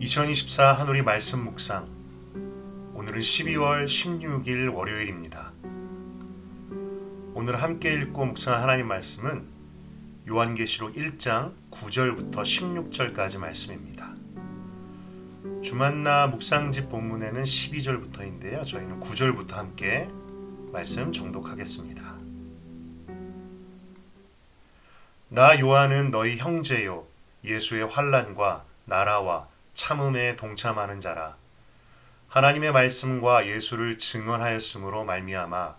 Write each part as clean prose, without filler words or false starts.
2024 한우리 말씀 묵상. 오늘은 12월 16일 월요일입니다. 오늘 함께 읽고 묵상할 하나님 말씀은 요한계시록 1장 9절부터 16절까지 말씀입니다. 주만나 묵상집 본문에는 12절부터인데요. 저희는 9절부터 함께 말씀 정독하겠습니다. 나 요한은 너희 형제요 예수의 환난과 나라와 참음에 동참하는 자라. 하나님의 말씀과 예수를 증언하였으므로 말미암아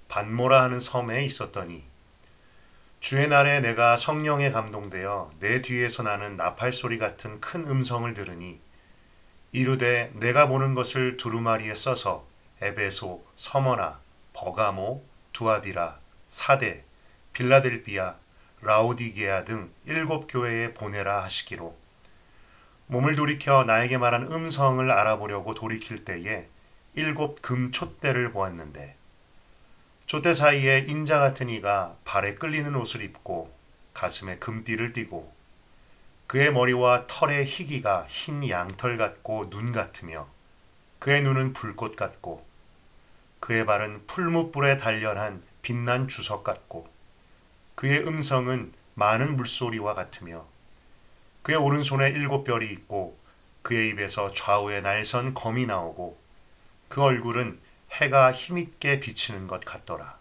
반모라 하는 섬에 있었더니 주의 날에 내가 성령에 감동되어 내 뒤에서 나는 나팔 소리 같은 큰 음성을 들으니 이르되 내가 보는 것을 두루마리에 써서 에베소, 서머나, 버가모, 두아디라, 사대, 빌라델비아, 라오디게아 등 7 교회에 보내라 하시기로 몸을 돌이켜 나에게 말한 음성을 알아보려고 돌이킬 때에 7 금 촛대를 보았는데 촛대 사이에 인자 같은 이가 발에 끌리는 옷을 입고 가슴에 금띠를 띠고 그의 머리와 털의 희기가 흰 양털 같고 눈 같으며 그의 눈은 불꽃 같고 그의 발은 풀무불에 단련한 빛난 주석 같고 그의 음성은 많은 물소리와 같으며 그의 오른손에 7 별이 있고 그의 입에서 좌우에 날선 검이 나오고 그 얼굴은 해가 힘있게 비치는 것 같더라.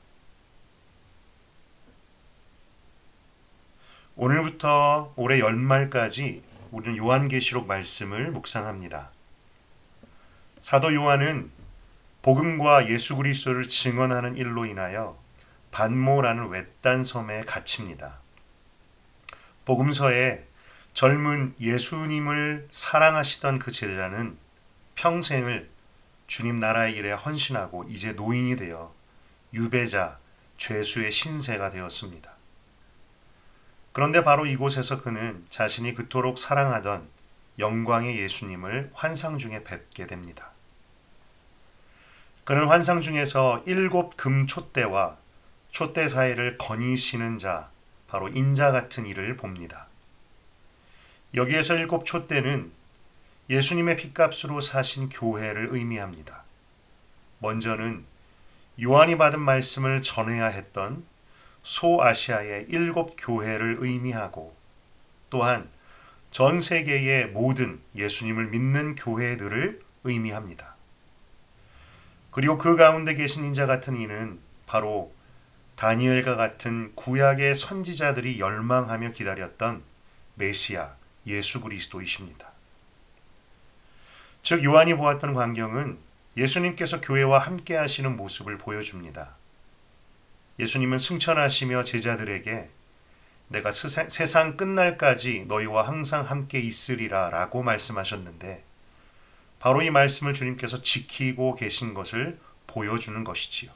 오늘부터 올해 연말까지 우리는 요한계시록 말씀을 묵상합니다. 사도 요한은 복음과 예수 그리스도를 증언하는 일로 인하여 반모라는 외딴 섬에 갇힙니다. 복음서에 젊은 예수님을 사랑하시던 그 제자는 평생을 주님 나라의 일에 헌신하고 이제 노인이 되어 유배자, 죄수의 신세가 되었습니다. 그런데 바로 이곳에서 그는 자신이 그토록 사랑하던 영광의 예수님을 환상 중에 뵙게 됩니다. 그는 환상 중에서 7 금 촛대와 촛대 사이를 거니시는 자, 바로 인자 같은 이를 봅니다. 여기에서 7 촛대는 예수님의 핏값으로 사신 교회를 의미합니다. 먼저는 요한이 받은 말씀을 전해야 했던 소아시아의 7 교회를 의미하고 또한 전 세계의 모든 예수님을 믿는 교회들을 의미합니다. 그리고 그 가운데 계신 인자 같은 이는 바로 다니엘과 같은 구약의 선지자들이 열망하며 기다렸던 메시아 예수 그리스도이십니다. 즉 요한이 보았던 광경은 예수님께서 교회와 함께 하시는 모습을 보여줍니다. 예수님은 승천하시며 제자들에게 내가 세상 끝날까지 너희와 항상 함께 있으리라 라고 말씀하셨는데 바로 이 말씀을 주님께서 지키고 계신 것을 보여주는 것이지요.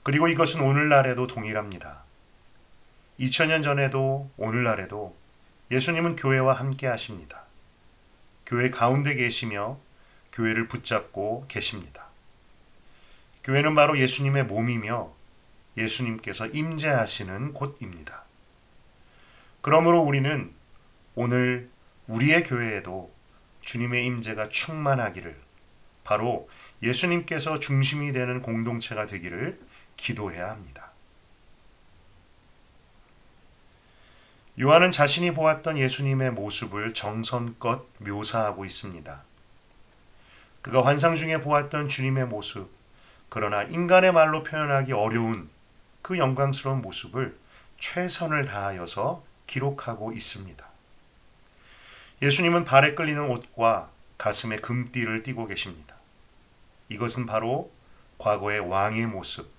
그리고 이것은 오늘날에도 동일합니다. 2000년 전에도 오늘날에도 예수님은 교회와 함께 하십니다. 교회 가운데 계시며 교회를 붙잡고 계십니다. 교회는 바로 예수님의 몸이며 예수님께서 임재하시는 곳입니다. 그러므로 우리는 오늘 우리의 교회에도 주님의 임재가 충만하기를, 바로 예수님께서 중심이 되는 공동체가 되기를 기도해야 합니다. 요한은 자신이 보았던 예수님의 모습을 정성껏 묘사하고 있습니다. 그가 환상 중에 보았던 주님의 모습, 그러나 인간의 말로 표현하기 어려운 그 영광스러운 모습을 최선을 다하여서 기록하고 있습니다. 예수님은 발에 끌리는 옷과 가슴에 금띠를 띠고 계십니다. 이것은 바로 과거의 왕의 모습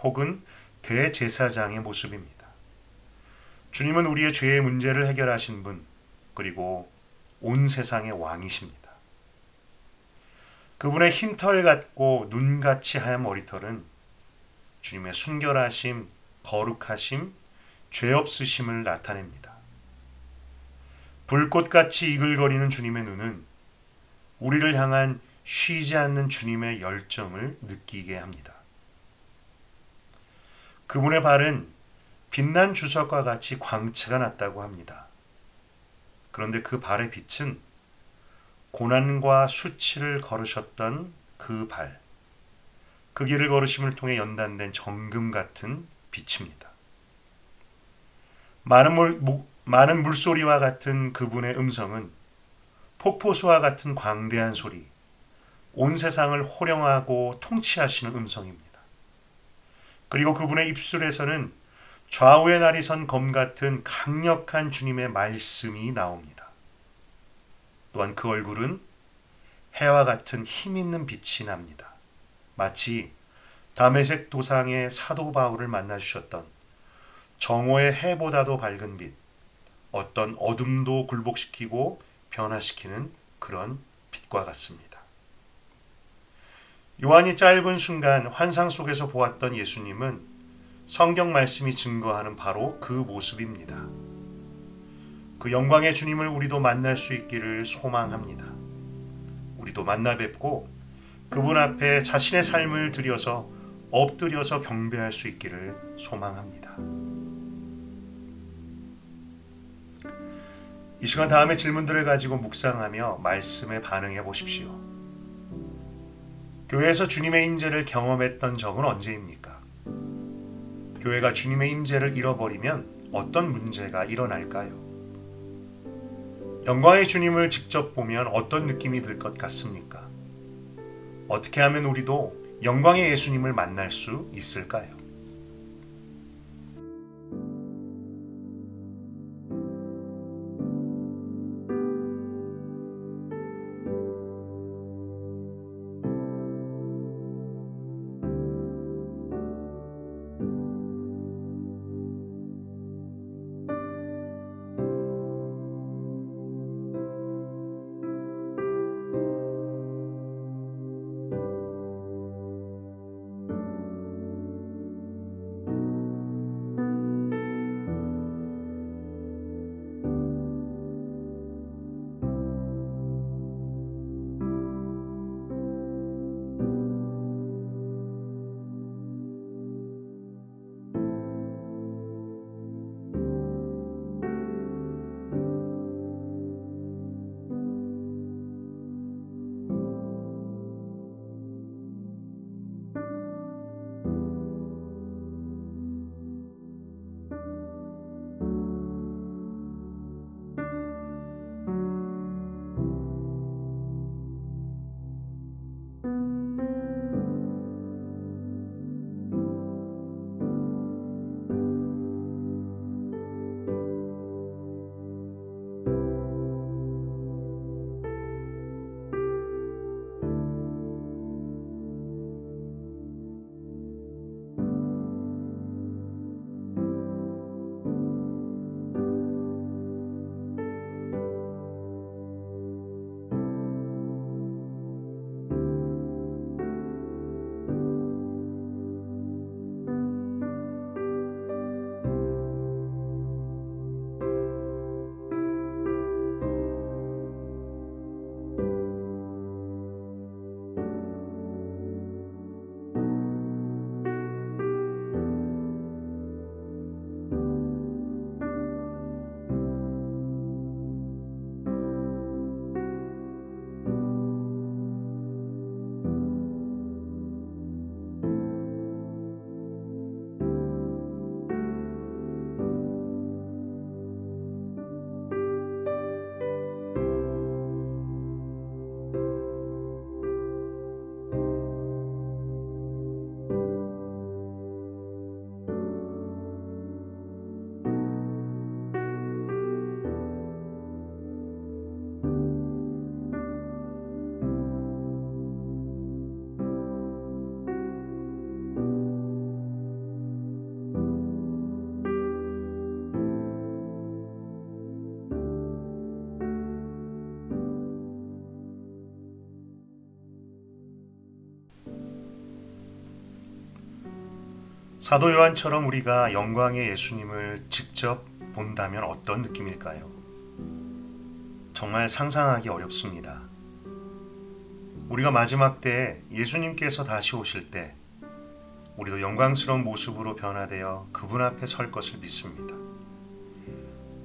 혹은 대제사장의 모습입니다. 주님은 우리의 죄의 문제를 해결하신 분, 그리고 온 세상의 왕이십니다. 그분의 흰털 같고 눈같이 하얀 머리털은 주님의 순결하심, 거룩하심, 죄 없으심을 나타냅니다. 불꽃같이 이글거리는 주님의 눈은 우리를 향한 쉬지 않는 주님의 열정을 느끼게 합니다. 그분의 발은 빛난 주석과 같이 광채가 났다고 합니다. 그런데 그 발의 빛은 고난과 수치를 걸으셨던 그 발, 그 길을 걸으심을 통해 연단된 정금 같은 빛입니다. 많은 물소리와 같은 그분의 음성은 폭포수와 같은 광대한 소리, 온 세상을 호령하고 통치하시는 음성입니다. 그리고 그분의 입술에서는 좌우의 날이 선 검 같은 강력한 주님의 말씀이 나옵니다. 또한 그 얼굴은 해와 같은 힘 있는 빛이 납니다. 마치 다메섹 도상의 사도 바울을 만나주셨던 정오의 해보다도 밝은 빛, 어떤 어둠도 굴복시키고 변화시키는 그런 빛과 같습니다. 요한이 짧은 순간 환상 속에서 보았던 예수님은 성경 말씀이 증거하는 바로 그 모습입니다. 그 영광의 주님을 우리도 만날 수 있기를 소망합니다. 우리도 만나 뵙고 그분 앞에 자신의 삶을 드려서 엎드려서 경배할 수 있기를 소망합니다. 이 시간 다음에 질문들을 가지고 묵상하며 말씀에 반응해 보십시오. 교회에서 주님의 임재를 경험했던 적은 언제입니까? 교회가 주님의 임재를 잃어버리면 어떤 문제가 일어날까요? 영광의 주님을 직접 보면 어떤 느낌이 들 것 같습니까? 어떻게 하면 우리도 영광의 예수님을 만날 수 있을까요? 사도 요한처럼 우리가 영광의 예수님을 직접 본다면 어떤 느낌일까요? 정말 상상하기 어렵습니다. 우리가 마지막 때에 예수님께서 다시 오실 때 우리도 영광스러운 모습으로 변화되어 그분 앞에 설 것을 믿습니다.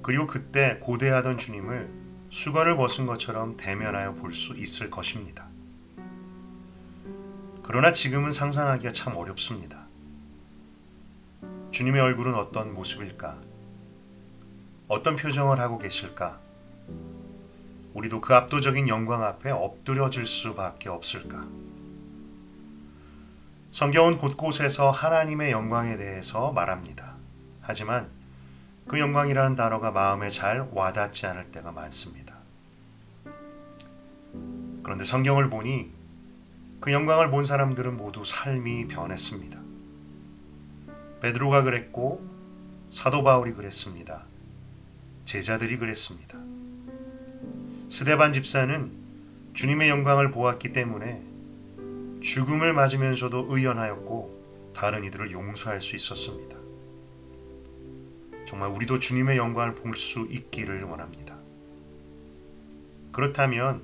그리고 그때 고대하던 주님을 수건을 벗은 것처럼 대면하여 볼 수 있을 것입니다. 그러나 지금은 상상하기가 참 어렵습니다. 주님의 얼굴은 어떤 모습일까? 어떤 표정을 하고 계실까? 우리도 그 압도적인 영광 앞에 엎드려질 수밖에 없을까? 성경은 곳곳에서 하나님의 영광에 대해서 말합니다. 하지만 그 영광이라는 단어가 마음에 잘 와닿지 않을 때가 많습니다. 그런데 성경을 보니 그 영광을 본 사람들은 모두 삶이 변했습니다. 베드로가 그랬고 사도 바울이 그랬습니다. 제자들이 그랬습니다. 스데반 집사는 주님의 영광을 보았기 때문에 죽음을 맞으면서도 의연하였고 다른 이들을 용서할 수 있었습니다. 정말 우리도 주님의 영광을 볼 수 있기를 원합니다. 그렇다면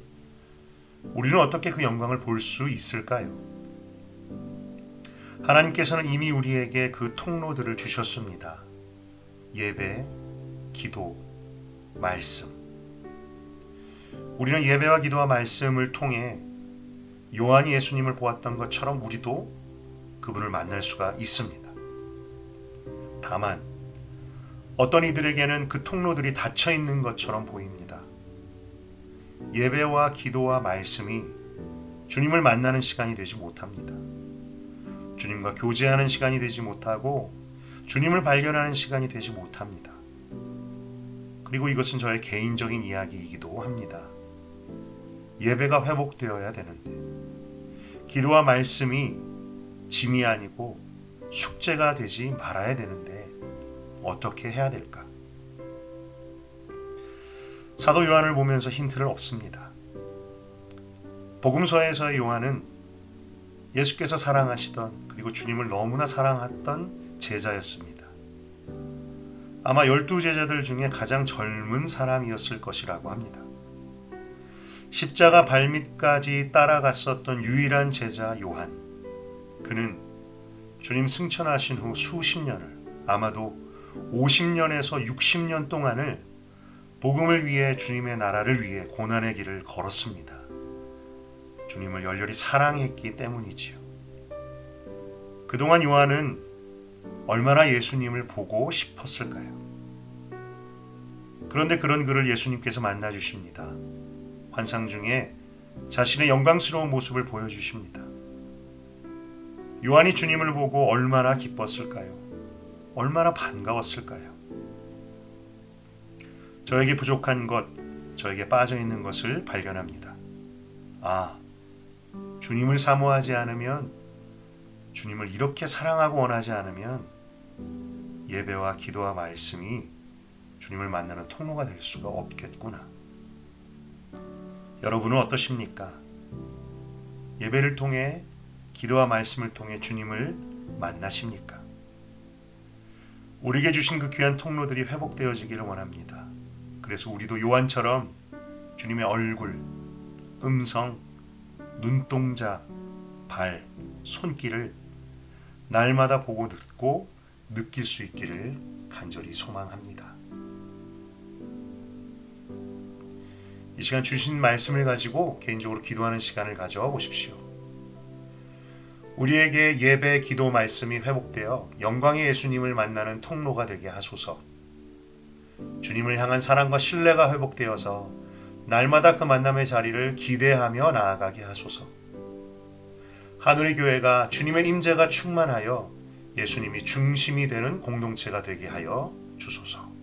우리는 어떻게 그 영광을 볼 수 있을까요? 하나님께서는 이미 우리에게 그 통로들을 주셨습니다. 예배, 기도, 말씀. 우리는 예배와 기도와 말씀을 통해 요한이 예수님을 보았던 것처럼 우리도 그분을 만날 수가 있습니다. 다만 어떤 이들에게는 그 통로들이 닫혀 있는 것처럼 보입니다. 예배와 기도와 말씀이 주님을 만나는 시간이 되지 못합니다. 주님과 교제하는 시간이 되지 못하고 주님을 발견하는 시간이 되지 못합니다. 그리고 이것은 저의 개인적인 이야기이기도 합니다. 예배가 회복되어야 되는데 기도와 말씀이 짐이 아니고 숙제가 되지 말아야 되는데 어떻게 해야 될까? 사도 요한을 보면서 힌트를 얻습니다. 복음서에서의 요한은 예수께서 사랑하시던 그리고 주님을 너무나 사랑했던 제자였습니다. 아마 12제자들 중에 가장 젊은 사람이었을 것이라고 합니다. 십자가 발밑까지 따라갔었던 유일한 제자 요한. 그는 주님 승천하신 후 수십 년을, 아마도 50년에서 60년 동안을 복음을 위해 주님의 나라를 위해 고난의 길을 걸었습니다. 주님을 열렬히 사랑했기 때문이지요. 그동안 요한은 얼마나 예수님을 보고 싶었을까요? 그런데 그런 그를 예수님께서 만나 주십니다. 환상 중에 자신의 영광스러운 모습을 보여주십니다. 요한이 주님을 보고 얼마나 기뻤을까요? 얼마나 반가웠을까요? 저에게 부족한 것, 저에게 빠져있는 것을 발견합니다. 아, 주님을 사모하지 않으면, 주님을 이렇게 사랑하고 원하지 않으면 예배와 기도와 말씀이 주님을 만나는 통로가 될 수가 없겠구나. 여러분은 어떠십니까? 예배를 통해, 기도와 말씀을 통해 주님을 만나십니까? 우리에게 주신 그 귀한 통로들이 회복되어지기를 원합니다. 그래서 우리도 요한처럼 주님의 얼굴, 음성, 눈동자, 발, 손길을 날마다 보고 듣고 느낄 수 있기를 간절히 소망합니다. 이 시간 주신 말씀을 가지고 개인적으로 기도하는 시간을 가져보십시오. 우리에게 예배, 기도, 말씀이 회복되어 영광의 예수님을 만나는 통로가 되게 하소서. 주님을 향한 사랑과 신뢰가 회복되어서 날마다 그 만남의 자리를 기대하며 나아가게 하소서. 하늘의 교회가 주님의 임재가 충만하여 예수님이 중심이 되는 공동체가 되게 하여 주소서.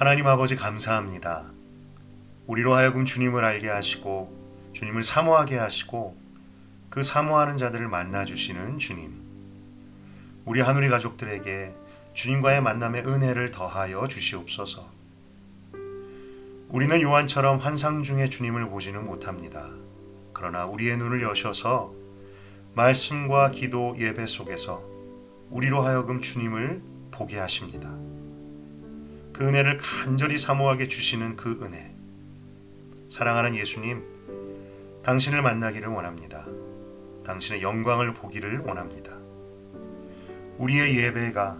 하나님 아버지 감사합니다. 우리로 하여금 주님을 알게 하시고 주님을 사모하게 하시고 그 사모하는 자들을 만나주시는 주님. 우리 하누리 가족들에게 주님과의 만남의 은혜를 더하여 주시옵소서. 우리는 요한처럼 환상 중에 주님을 보지는 못합니다. 그러나 우리의 눈을 여셔서 말씀과 기도 예배 속에서 우리로 하여금 주님을 보게 하십니다. 그 은혜를 간절히 사모하게 주시는 그 은혜. 사랑하는 예수님, 당신을 만나기를 원합니다. 당신의 영광을 보기를 원합니다. 우리의 예배가,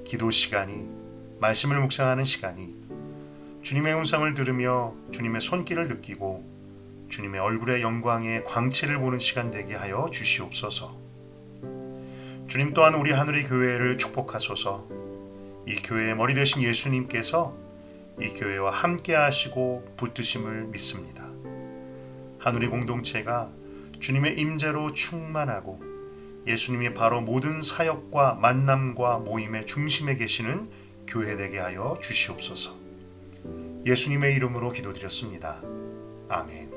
기도 시간이, 말씀을 묵상하는 시간이 주님의 음성을 들으며 주님의 손길을 느끼고 주님의 얼굴의 영광의 광채를 보는 시간 되게 하여 주시옵소서. 주님 또한 우리 하늘의 교회를 축복하소서. 이 교회의 머리 되신 예수님께서 이 교회와 함께 하시고 붙드심을 믿습니다. 하늘의 공동체가 주님의 임재로 충만하고 예수님이 바로 모든 사역과 만남과 모임의 중심에 계시는 교회 되게 하여 주시옵소서. 예수님의 이름으로 기도드렸습니다. 아멘.